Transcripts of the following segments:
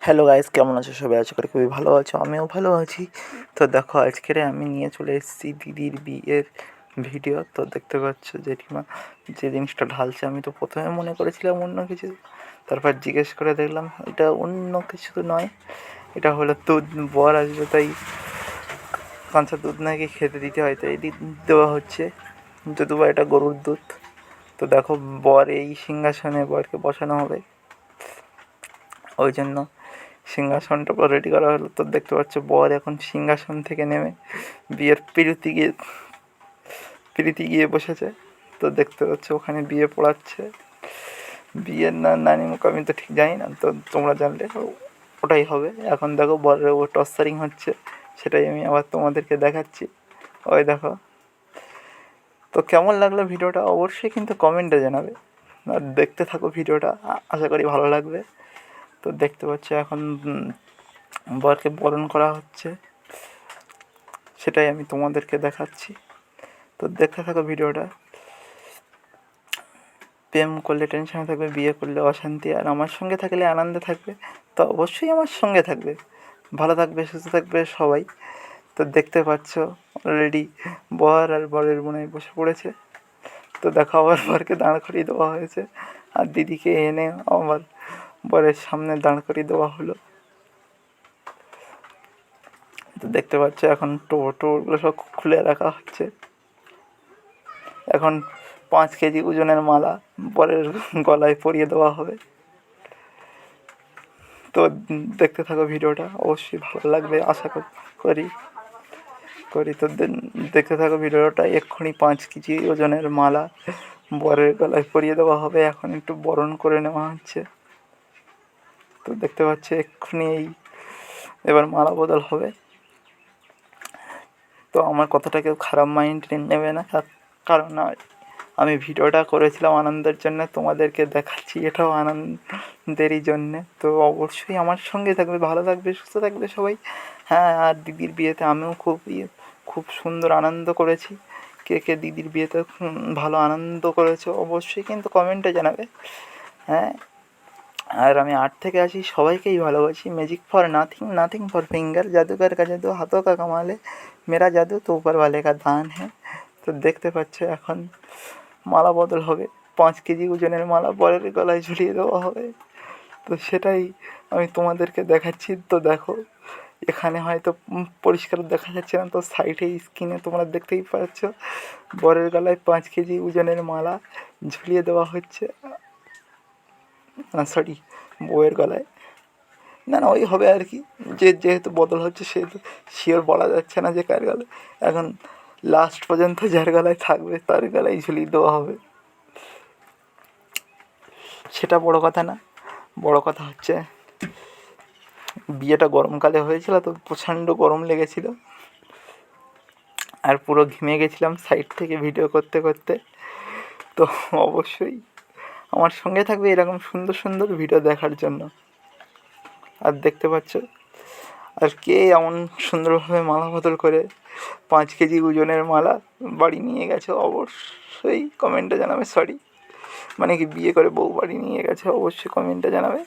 Hello guys, কেমন আছো সবাই? আশা করি খুবই ভালো আছো, আমিও ভালো আছি। তো দেখো, আজকে আমি নিয়ে চলে এসেছি দিদির বিয়ের ভিডিও। তো দেখতে পাচ্ছ জেঠিমা যে জিনিসটা ঢালছে, আমি তো প্রথমে মনে করেছিলাম অন্য কিছু, তারপর জিজ্ঞেস করে দেখলাম এটা অন্য কিছু তো নয়, এটা হলো দুধ। বর আসবে তাই কাঁচা দুধ নাকি খেতে দিতে হয়, তাই দেওয়া হচ্ছে। যদিও এটা গরুর দুধ। তো দেখো, বর এই সিংহাসনে বরকে বসানো হবে, ওই জন্য সিংহাসনটা পুরো রেডি করা হলো। তো দেখতে পাচ্ছ বর এখন সিংহাসন থেকে নেমে বিয়ের পিড়িতে গিয়ে বসেছে। তো দেখতে পাচ্ছ ওখানে বিয়ে পড়াচ্ছে। বিয়ের নানি মুখ আমি তো ঠিক জানি না, তো তোমরা জানলে ওটাই হবে। এখন দেখো বরের ও টর্চারিং হচ্ছে, সেটাই আমি আবার তোমাদেরকে দেখাচ্ছি। ওই দেখো। তো কেমন লাগলো ভিডিওটা অবশ্যই কিন্তু কমেন্টে জানাবে, আর দেখতে থাকো ভিডিওটা, আশা করি ভালো লাগবে। তো দেখতে পাচ্ছ এখন বরকে বরণ করা হচ্ছে, সেটাই আমি তোমাদেরকে দেখাচ্ছি। তো দেখতে থাকো ভিডিওটা। প্রেম করলে টেনশনে থাকবে, বিয়ে করলে অশান্তি, আর আমার সঙ্গে থাকলে আনন্দে থাকবে। তো অবশ্যই আমার সঙ্গে থাকবে, ভালো থাকবে, সুস্থ থাকবে সবাই। তো দেখতে পাচ্ছ অলরেডি বর আর বরের বোনাই বসে পড়েছে। তো দেখো আবার বরকে দাঁড় করিয়ে দেওয়া হয়েছে, আর দিদিকে এনে আবার বরের সামনে দাঁড় করিয়ে দেওয়া হলো। তো দেখতে পাচ্ছ এখন টোগুলো সব খুলে রাখা হচ্ছে। এখন 5 কেজি ওজনের মালা বরের গলায় পরিয়ে দেওয়া হবে। তো দেখতে থাকো ভিডিওটা, অবশ্যই ভালো লাগবে আশা করি করি তো দেখতে থাকো ভিডিওটা। এক্ষুনি 5 কেজি ওজনের মালা বরের গলায় পরিয়ে দেওয়া হবে, এখন একটু বরণ করে নেওয়া হচ্ছে। তো দেখতে পাচ্ছি এক্ষুনি এবার মালা বদল হবে। তো আমার কথাটা কেউ খারাপ মাইন্ড নেবে না, কারণ আমি ভিডিওটা করেছিলাম আনন্দের জন্য, তোমাদেরকে দেখাচ্ছি এটাও আনন্দেরই জন্যে। তো অবশ্যই আমার সঙ্গে থাকবে, ভালো থাকবে, সুস্থ থাকবে সবাই। হ্যাঁ, আর দিদির বিয়েতে আমিও খুব সুন্দর আনন্দ করেছি। কে কে দিদির বিয়েতে ভালো আনন্দ করেছো অবশ্যই কিন্তু কমেন্টে জানাবে। হ্যাঁ, আর আমি 8 থেকে আসি, সবাইকেই ভালোবাসি। Magic for nothing for finger, জাদুকর কা জাদু হাতোं का कमाल है, मेरा जादू तो ऊपर वाले का दान है। তো দেখতে পাচ্ছ এখন মালা বদল হবে, 5 কেজি ওজনের মালা বরের গলায় ঝুলিয়ে দেওয়া হবে। তো সেটাই আমি তোমাদেরকে দেখাচ্ছি। তো দেখো, এখানে হয়তো পরিষ্কার দেখা যাচ্ছে না, তো সাইডে স্ক্রিনে তোমরা দেখতেই পাচ্ছ বরের গলায় 5 কেজি ওজনের মালা ঝুলিয়ে দেওয়া হচ্ছে। না সরি, বউয়ের গলায়। না ওই হবে আর কি, যেহেতু বদল হচ্ছে সেহেতু শিওর বলা যাচ্ছে না যে কার গলায়। এখন লাস্ট পর্যন্ত যার গলায় থাকবে তার গলায় ঝুলিয়ে দেওয়া হবে। সেটা বড় কথা না, বড় কথা হচ্ছে বিয়েটা গরমকালে হয়েছিল, তো প্রচণ্ড গরম লেগেছিল, আর পুরো ঘেমে গেছিলাম সাইড থেকে ভিডিও করতে করতে। তো অবশ্যই আমার সঙ্গে থাকবে এরকম সুন্দর সুন্দর ভিডিও দেখার জন্য। আর দেখতে পাচ্ছ, আর কে এমন সুন্দরভাবে মালা বদল করে 5 কেজি ওজনের মালা বাড়ি নিয়ে গেছে অবশ্যই কমেন্টে জানাবে। সরি, মানে কি বিয়ে করে বউ বাড়ি নিয়ে গেছে, অবশ্যই কমেন্টে জানাবে।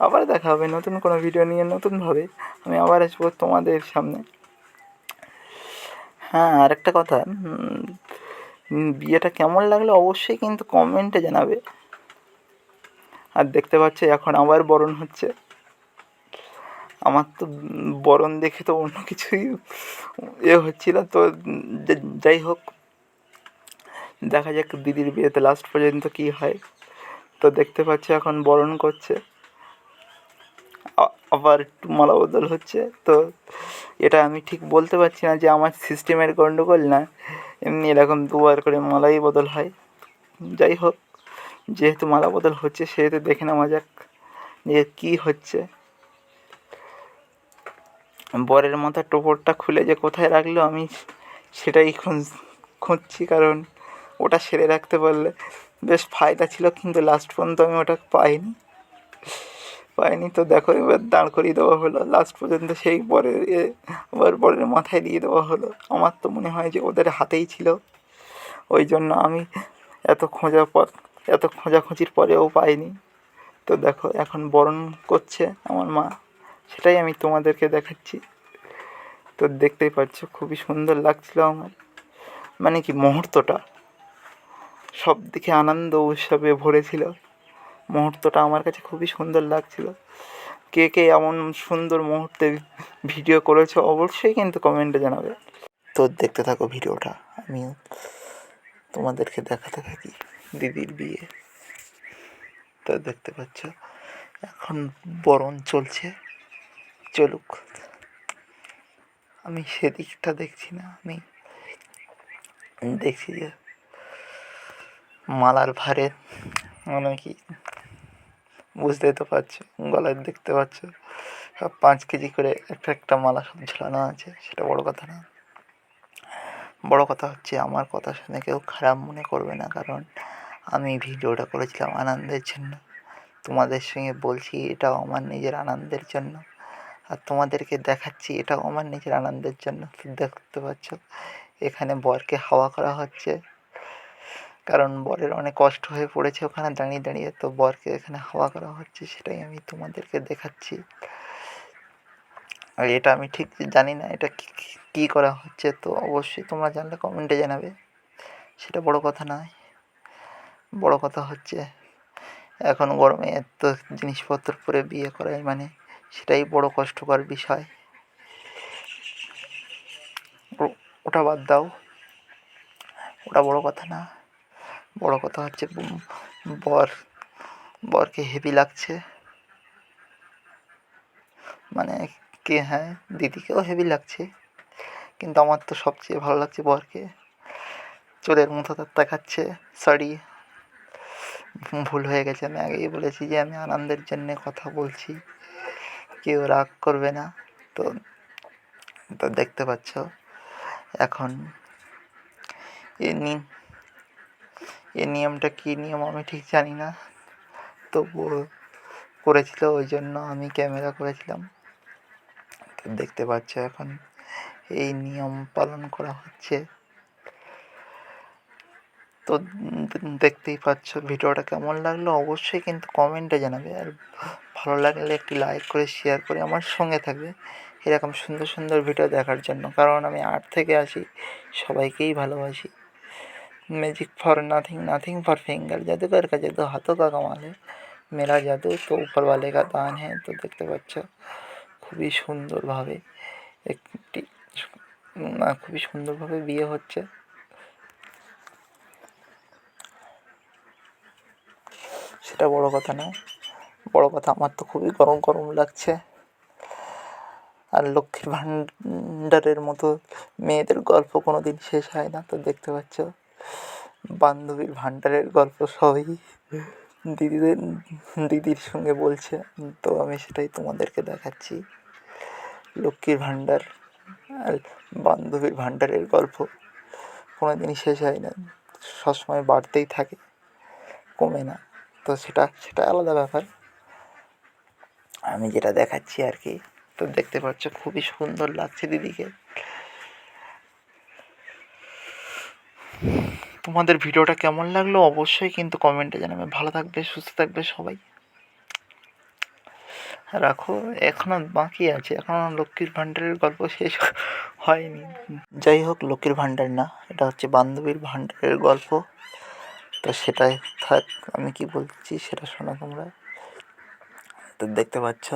আবার দেখা হবে নতুন কোনো ভিডিও নিয়ে, নতুনভাবে আমি আবার আসবো তোমাদের সামনে। হ্যাঁ, আর একটা কথা, বিয়েটা কেমন লাগলো অবশ্যই কিন্তু কমেন্টে জানাবে। আর দেখতে পাচ্ছ এখন আবার বরণ হচ্ছে। আমার তো বরণ দেখে তো অন্য কিছুই হচ্ছিল। তো যাই হোক, দেখা যাক দিদির বিয়েতে লাস্ট পর্যন্ত কী হয়। তো দেখতে পাচ্ছি এখন বরণ করছে, আবার একটু মালা বদল হচ্ছে। তো এটা আমি ঠিক বলতে পারছি না যে আমার সিস্টেমের গণ্ডগোল না এমনি এরকম দুবার করে মালাই বদল হয়। যাই হোক, যেহেতু মালা বদল হচ্ছে সেহেতু দেখে নেওয়া যাক যে কী হচ্ছে। বরের মাথার টোপরটা খুলে যে কোথায় রাখলো আমি সেটাই খুঁজছি, কারণ ওটা সেরে রাখতে পারলে বেশ ফায়দা ছিল, কিন্তু লাস্ট পর্যন্ত আমি ওটা পাইনি। তো দেখো এবার দাঁড় করিয়ে দেওয়া হলো লাস্ট পর্যন্ত, সেই বরের মাথায় দিয়ে দেওয়া হলো। আমার তো মনে হয় যে ওদের হাতেই ছিল, ওই জন্য আমি এত খোঁজাখুঁজির পরেও পাইনি। তো দেখো এখন বরণ করছে আমার মা, সেটাই আমি তোমাদেরকে দেখাচ্ছি। তো দেখতেই পাচ্ছ খুবই সুন্দর লাগছিল আমার, মানে কি মুহূর্তটা সব দিকে আনন্দ উৎসবে ভরেছিল। মুহূর্তটা আমার কাছে খুবই সুন্দর লাগছিল। কে কে এমন সুন্দর মুহূর্তে ভিডিও করেছো অবশ্যই কিন্তু কমেন্টে জানাবে। তো দেখতে থাকো ভিডিওটা, আমিও তোমাদেরকে দেখাতে থাকি দিদির বিয়ে। তো দেখতে পাচ্ছ এখন বরণ চলছে, চলুক, আমি সেদিকটা দেখছি না, আমি দেখছি যে মালার ভারে, মানে কি বুঝতেই তো পারছো, গলায় দেখতে পাচ্ছ সব 5 কেজি করে একটা একটা মালা সব ঝুলানো আছে। সেটা বড় কথা না, বড় কথা হচ্ছে আমার কথা শুনে কেউ খারাপ মনে করবে না, কারণ আমি ভিডিওটা করেছিলাম আনন্দের জন্য। তোমাদের সঙ্গে বলছি এটাও আমার নিজের আনন্দের জন্য, আর তোমাদেরকে দেখাচ্ছি এটাও আমার নিজের আনন্দের জন্য। দেখতে পাচ্ছ এখানে বরকে হাওয়া করা হচ্ছে, কারণ বরের অনেক কষ্ট হয়ে পড়েছে ওখানে দাঁড়িয়ে দাঁড়িয়ে, তো বরকে এখানে হাওয়া করা হচ্ছে, সেটাই আমি তোমাদেরকে দেখাচ্ছি। আর এটা আমি ঠিক জানি না এটা কী করা হচ্ছে, তো অবশ্যই তোমরা জানলে কমেন্টে জানাবে, সেটা বড় কথা নয়। বড় কথা হচ্ছে এখন গরমে এত জিনিসপত্র পরে বিয়ে করাই মানে সেটাই বড় কষ্টকর বিষয়। ওটা বাদ দাও, ওটা বড় কথা না। বড় কথা হচ্ছে বর বরকে হেভি লাগছে, মানে কে, হ্যাঁ দিদিকেও হেভি লাগছে, কিন্তু আমার তো সবচেয়ে ভালো লাগছে বরকে। চোরের মতো তার তাকাচ্ছে। সরি, ভুল হয়ে গেছে, আমি আগেই বলেছি যে আমি আনন্দের জন্যে কথা বলছি, কেউ রাগ করবে না। তো তো দেখতে পাচ্ছ এখন এই নিয়মটা কী নিয়ম আমি ঠিক জানি না, তবুও করেছিল, ওই জন্য আমি ক্যামেরা করেছিলাম। তো দেখতে পাচ্ছ এখন এই নিয়ম পালন করা হচ্ছে। তো দেখতেই পাচ্ছ ভিডিওটা কেমন লাগলো অবশ্যই কিন্তু কমেন্টে জানাবে, আর ভালো লাগলে একটি লাইক করে শেয়ার করে আমার সঙ্গে থাকবে এরকম সুন্দর সুন্দর ভিডিও দেখার জন্য, কারণ আমি আর্ট থেকে আসি, সবাইকেই ভালোবাসি। Magic for nothing, nothing for finger, জাদুকর কা জাদু হাতোं का कमाल है, मेरा জাদু তো ऊपर वाले का दान है। তো দেখতে পাচ্ছ খুবই সুন্দরভাবে একটি খুবই সুন্দরভাবে বিয়ে হচ্ছে। সেটা বড় কথা না, বড় কথা আমার তো খুবই গরম গরম লাগছে। আর লক্ষ্মীর ভাণ্ডারের মতো মেয়েদের গল্প কোনো দিন শেষ হয় না। তো দেখতে পাচ্ছ বান্ধবীর ভাণ্ডারের গল্প সবই দিদির সঙ্গে বলছে, তো আমি সেটাই তোমাদেরকে দেখাচ্ছি। লক্ষ্মীর ভাণ্ডার আর বান্ধবীর ভাণ্ডারের গল্প কোনো দিনই শেষ হয় না, সবসময় বাড়তেই থাকে, কমে না। তো সেটা সেটা আলাদা ব্যাপার, আমি যেটা দেখাচ্ছি আর কি। তো দেখতে পাচ্ছ খুবই সুন্দর লাগছে দিদিকে। তোমাদের ভিডিওটা কেমন লাগলো অবশ্যই কিন্তু কমেন্টে জানাবে। ভালো থাকবে, সুস্থ থাকবে সবাই, রাখো। এখনও বাকি আছে, এখনও লক্ষ্মীর ভাণ্ডারের গল্প শেষ হয়নি। যাই হোক, লক্ষ্মীর ভাণ্ডার না, এটা হচ্ছে বান্ধবীর ভাণ্ডারের গল্প। তো সেটাই থাক, আমি কি বলছি সেটা শোনো তোমরা। তো দেখতে পাচ্ছ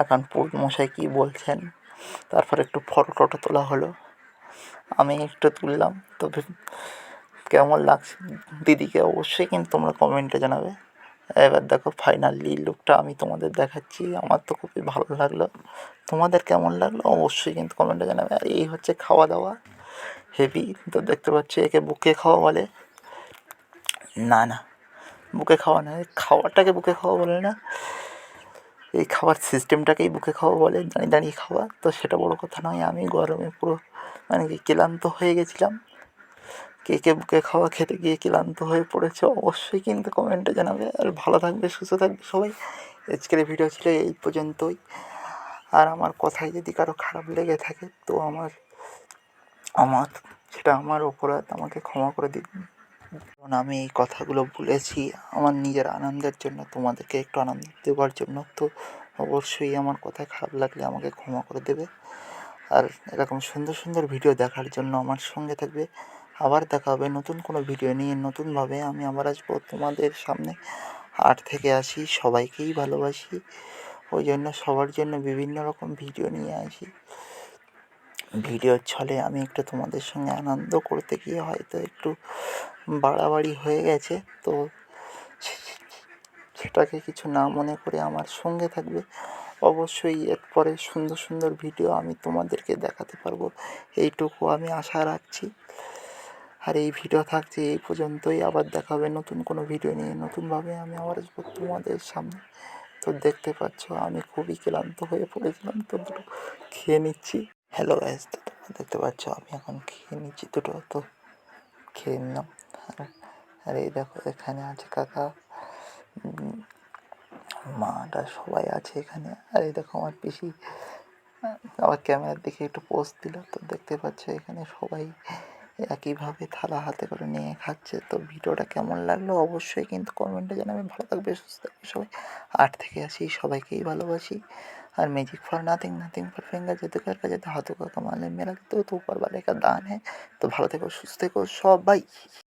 এখন মশাই কী বলছেন, তারপর একটু ফটো টটো তোলা হলো, আমি একটু তুললাম। তো কেমন লাগছে দিদিকে অবশ্যই কিন্তু তোমরা কমেন্টে জানাবে। এবার দেখো ফাইনালি লুকটা আমি তোমাদের দেখাচ্ছি, আমার তো খুবই ভালো লাগলো। তোমাদের কেমন লাগলো অবশ্যই কিন্তু কমেন্টে জানাবে। আর এই হচ্ছে খাওয়া দাওয়া হেভি। তো দেখতে পাচ্ছি একে বুকে খাওয়া বলে, না না বুকে খাওয়া না, খাওয়াটাকে বুকে খাওয়া বলে না, এই খাওয়ার সিস্টেমটাকেই বুকে খাওয়া বলে, দাঁড়িয়ে দাঁড়িয়ে খাওয়া। তো সেটা বড় কথা নয়, আমি গরমে পুরো মানে কি ক্লান্ত হয়ে গেছিলাম। কে কে বুকে খাওয়া খেতে গিয়ে ক্লান্ত হয়ে পড়েছে অবশ্যই কিন্তু কমেন্টে জানাবে। আর ভালো থাকবে, সুস্থ থাকবে সবাই। আজকের ভিডিও ছিল এই পর্যন্তই। আর আমার কথায় যদি কারো খারাপ লেগে থাকে তো আমার আমার সেটা আমার অপরাধ, আমাকে ক্ষমা করে দিন। কারণ আমি এই কথাগুলো বলেছি আমার নিজের আনন্দের জন্য, তোমাদেরকে একটু আনন্দ দেওয়ার জন্য। তো অবশ্যই আমার কথায় খারাপ লাগলে আমাকে ক্ষমা করে দেবে। আর এরকম সুন্দর সুন্দর ভিডিও দেখার জন্য আমার সঙ্গে থাকবে। আবার দেখা হবে নতুন কোনো ভিডিও নিয়ে, নতুনভাবে আমি আবার আসবো তোমাদের সামনে। 8 থেকে 80 সবাইকেই ভালোবাসি, ওই জন্য সবার জন্য বিভিন্ন রকম ভিডিও নিয়ে আসি। ভিডিওর ছলে আমি একটু তোমাদের সঙ্গে আনন্দ করতে গিয়ে হয়তো একটু বাড়াবাড়ি হয়ে গেছে, তো সেটাকে কিছু না মনে করে আমার সঙ্গে থাকবে। অবশ্যই এরপরে সুন্দর সুন্দর ভিডিও আমি তোমাদেরকে দেখাতে পারবো, এইটুকু আমি আশা রাখছি। আর এই ভিডিও থাকছে এই পর্যন্তই। আবার দেখা হবে নতুন কোনো ভিডিও নিয়ে, নতুনভাবে আমি আবার আসবো তোমাদের সামনে। তো দেখতে পাচ্ছ আমি খুবই ক্লান্ত হয়ে পড়েছিলাম, তো দুটো খেয়ে নিচ্ছি। হ্যালো গাইস, তো তোমরা দেখতে পাচ্ছ আমি এখন খেয়ে নিচ্ছি দুটো, তো খেয়ে নিলাম। আর আর এই দেখো এখানে আছে কাকা, মাটা সবাই আছে এখানে। আর এই দেখো আমার পিসি আবার ক্যামেরার দিকে একটু পোজ দিল। তো দেখতে পাচ্ছ এখানে সবাই একইভাবে থালা হাতে করে নিয়ে খাচ্ছে। তো ভিডিওটা কেমন লাগলো অবশ্যই কিন্তু কমেন্টে জানাবে। ভালো থাকবে, সুস্থ থাকবে সবাই। 8 থেকে 80 সবাইকেই ভালোবাসি। আর magic for nothing nothing for finger, जादूगर का जादू हाथों का कमाल है मेरा, तो ऊपर वाले का दान है। তো ভালো থেকো, সুস্থ থেকো সবাই।